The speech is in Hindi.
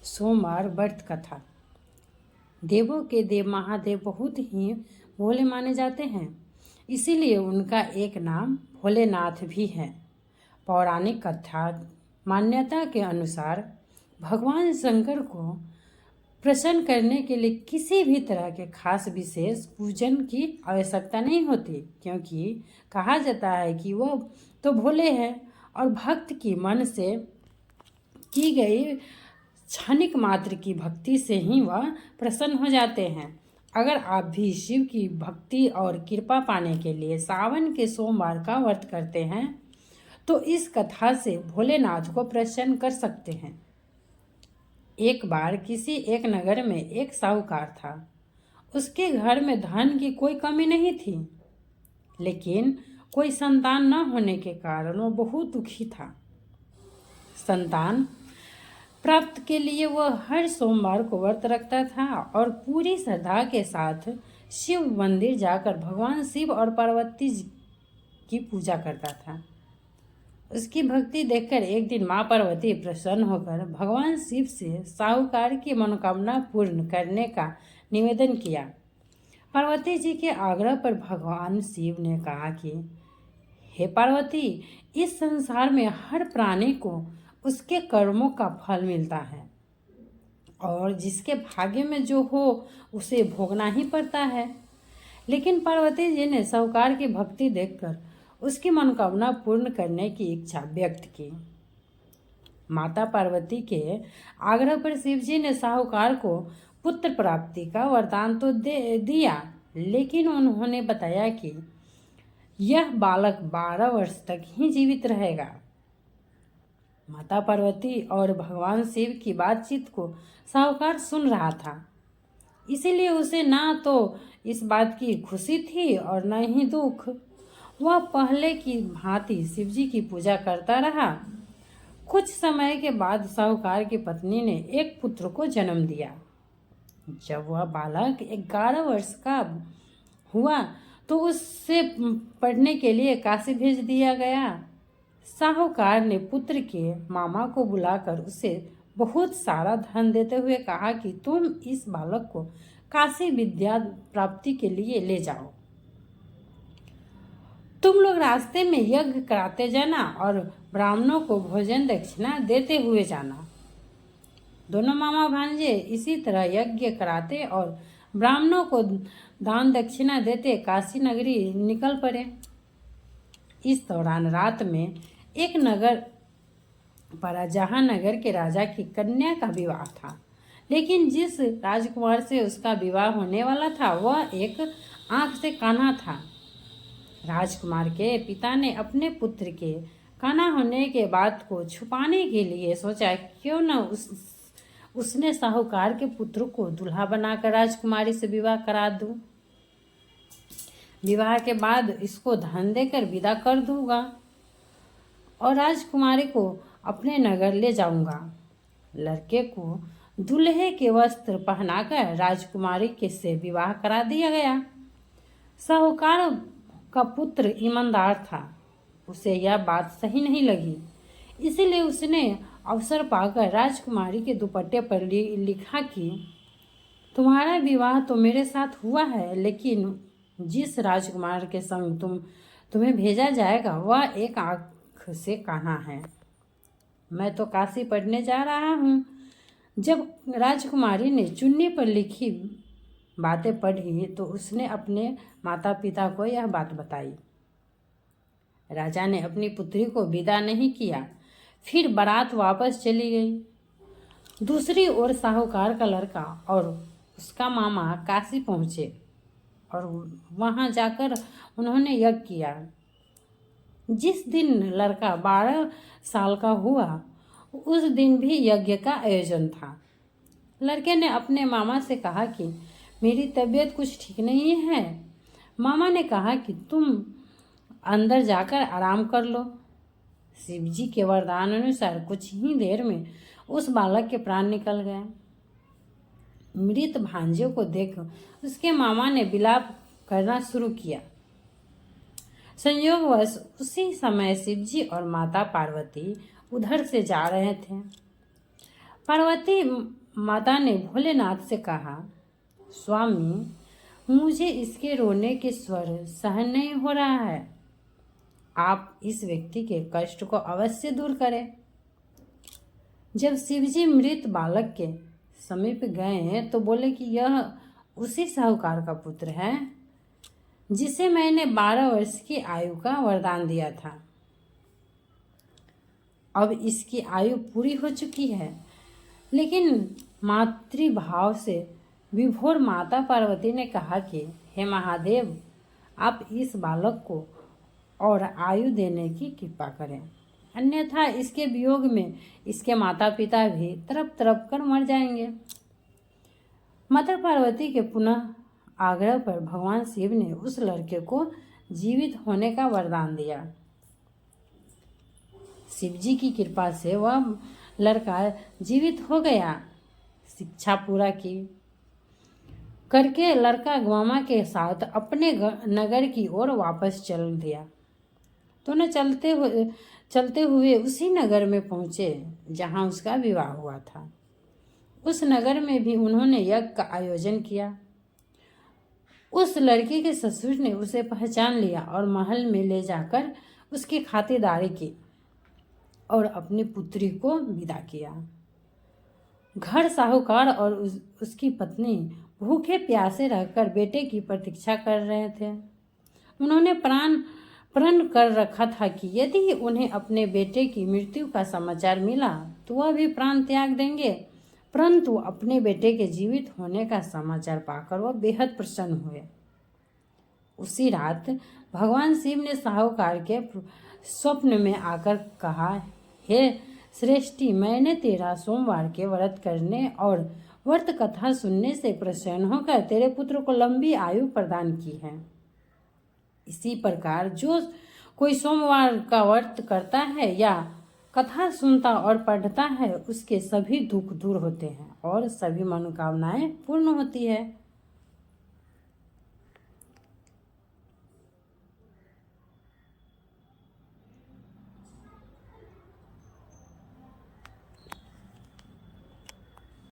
सोमवार व्रत कथा। देवों के देव महादेव बहुत ही भोले माने जाते हैं, इसीलिए उनका एक नाम भोलेनाथ भी है। पौराणिक कथा मान्यता के अनुसार भगवान शंकर को प्रसन्न करने के लिए किसी भी तरह के खास विशेष पूजन की आवश्यकता नहीं होती, क्योंकि कहा जाता है कि वह तो भोले हैं और भक्त की मन से की गई क्षणिक मात्र की भक्ति से ही वह प्रसन्न हो जाते हैं। अगर आप भी शिव की भक्ति और कृपा पाने के लिए सावन के सोमवार का व्रत करते हैं तो इस कथा से भोलेनाथ को प्रसन्न कर सकते हैं। एक बार किसी एक नगर में एक साहूकार था। उसके घर में धन की कोई कमी नहीं थी, लेकिन कोई संतान न होने के कारण वो बहुत दुखी था। संतान प्राप्त के लिए वह हर सोमवार को व्रत रखता था और पूरी श्रद्धा के साथ शिव मंदिर जाकर भगवान शिव और पार्वती की पूजा करता था। उसकी भक्ति देखकर एक दिन माँ पार्वती प्रसन्न होकर भगवान शिव से साहूकार की मनोकामना पूर्ण करने का निवेदन किया। पार्वती जी के आग्रह पर भगवान शिव ने कहा कि हे पार्वती, इस संसार में हर प्राणी को उसके कर्मों का फल मिलता है और जिसके भाग्य में जो हो उसे भोगना ही पड़ता है। लेकिन पार्वती जी ने साहूकार की भक्ति देखकर उसकी मनोकामना पूर्ण करने की इच्छा व्यक्त की। माता पार्वती के आग्रह पर शिव जी ने साहूकार को पुत्र प्राप्ति का वरदान तो दे दिया, लेकिन उन्होंने बताया कि यह बालक 12 वर्ष तक ही जीवित रहेगा। माता पार्वती और भगवान शिव की बातचीत को साहूकार सुन रहा था, इसीलिए उसे ना तो इस बात की खुशी थी और न ही दुख। वह पहले की भांति शिवजी की पूजा करता रहा। कुछ समय के बाद साहूकार की पत्नी ने एक पुत्र को जन्म दिया। जब वह बालक 11 वर्ष का हुआ तो उससे पढ़ने के लिए काशी भेज दिया गया। साहूकार ने पुत्र के मामा को बुलाकर उसे बहुत सारा धन देते हुए कहा कि तुम इस बालक को काशी विद्या प्राप्ति के लिए ले जाओ। तुम लोग रास्ते में यज्ञ कराते जाना और ब्राह्मणों को भोजन दक्षिणा देते हुए जाना। दोनों मामा भांजे इसी तरह यज्ञ कराते और ब्राह्मणों को दान दक्षिणा देते काशी नगरी निकल पड़े। इस दौरान रात में एक नगर पड़ा जहाँ नगर के राजा की कन्या का विवाह था, लेकिन जिस राजकुमार से उसका विवाह होने वाला था वह एक आंख से काना था। राजकुमार के पिता ने अपने पुत्र के काना होने के बात को छुपाने के लिए सोचा क्यों न उसने साहूकार के पुत्र को दूल्हा बनाकर राजकुमारी से विवाह करा दूं। विवाह के बाद इसको धन देकर विदा कर दूंगा और राजकुमारी को अपने नगर ले जाऊंगा। लड़के को दूल्हे के वस्त्र पहनाकर राजकुमारी के से विवाह करा दिया गया। साहूकार का पुत्र ईमानदार था, उसे यह बात सही नहीं लगी, इसीलिए उसने अवसर पाकर राजकुमारी के दुपट्टे पर लिखा कि तुम्हारा विवाह तो मेरे साथ हुआ है, लेकिन जिस राजकुमार के संग तुम्हें भेजा जाएगा वह एक आंख से काना है। मैं तो काशी पढ़ने जा रहा हूँ। जब राजकुमारी ने चुन्नी पर लिखी बातें पढ़ी तो उसने अपने माता पिता को यह बात बताई। राजा ने अपनी पुत्री को विदा नहीं किया, फिर बारात वापस चली गई। दूसरी ओर साहूकार का लड़का और उसका मामा काशी पहुँचे और वहाँ जाकर उन्होंने यज्ञ किया। जिस दिन लड़का 12 साल का हुआ उस दिन भी यज्ञ का आयोजन था। लड़के ने अपने मामा से कहा कि मेरी तबीयत कुछ ठीक नहीं है। मामा ने कहा कि तुम अंदर जाकर आराम कर लो। शिवजी के वरदान अनुसार कुछ ही देर में उस बालक के प्राण निकल गए। मृत भांजे को देख उसके मामा ने विलाप करना शुरू किया। संयोगवश उसी समय शिवजी और माता पार्वती उधर से जा रहे थे। पार्वती माता ने भोलेनाथ से कहा, स्वामी, मुझे इसके रोने के स्वर सहन नहीं हो रहा है। आप इस व्यक्ति के कष्ट को अवश्य दूर करें। जब शिवजी मृत बालक के समीप गए तो बोले कि यह उसी साहूकार का पुत्र है जिसे मैंने 12 वर्ष की आयु का वरदान दिया था। अब इसकी आयु पूरी हो चुकी है। लेकिन मातृभाव से विभोर माता पार्वती ने कहा कि हे महादेव, आप इस बालक को और आयु देने की कृपा करें, अन्यथा इसके वियोग में इसके माता पिता भी तड़प तड़प कर मर जाएंगे। माता पार्वती के पुनः आग्रह पर भगवान शिव ने उस लड़के को जीवित होने का वरदान दिया। शिव जी की कृपा से वह लड़का जीवित हो गया। शिक्षा पूरा की करके लड़का ग्वामा के साथ अपने नगर की ओर वापस चल दिया। दोनों चलते हुए उसी नगर में पहुंचे जहां उसका विवाह हुआ था। उस नगर में भी उन्होंने यज्ञ का आयोजन किया। उस लड़के के ससुर ने उसे पहचान लिया और महल में ले जाकर उसकी खातिरदारी की और अपनी पुत्री को विदा किया। घर साहूकार और उसकी पत्नी भूखे प्यासे रहकर बेटे की प्रतीक्षा कर रहे थे। उन्होंने प्रण कर रखा था कि यदि उन्हें अपने बेटे की मृत्यु का समाचार मिला तो वह भी प्राण त्याग देंगे, परंतु अपने बेटे के जीवित होने का समाचार पाकर वह बेहद प्रसन्न हुए। उसी रात भगवान शिव ने साहूकार के स्वप्न में आकर कहा, हे श्रेष्ठी, मैंने तेरा सोमवार के व्रत करने और व्रत कथा सुनने से प्रसन्न होकर तेरे पुत्र को लंबी आयु प्रदान की है। इसी प्रकार जो कोई सोमवार का व्रत करता है या कथा सुनता और पढ़ता है उसके सभी दुख दूर होते हैं और सभी मनोकामनाएं पूर्ण होती है।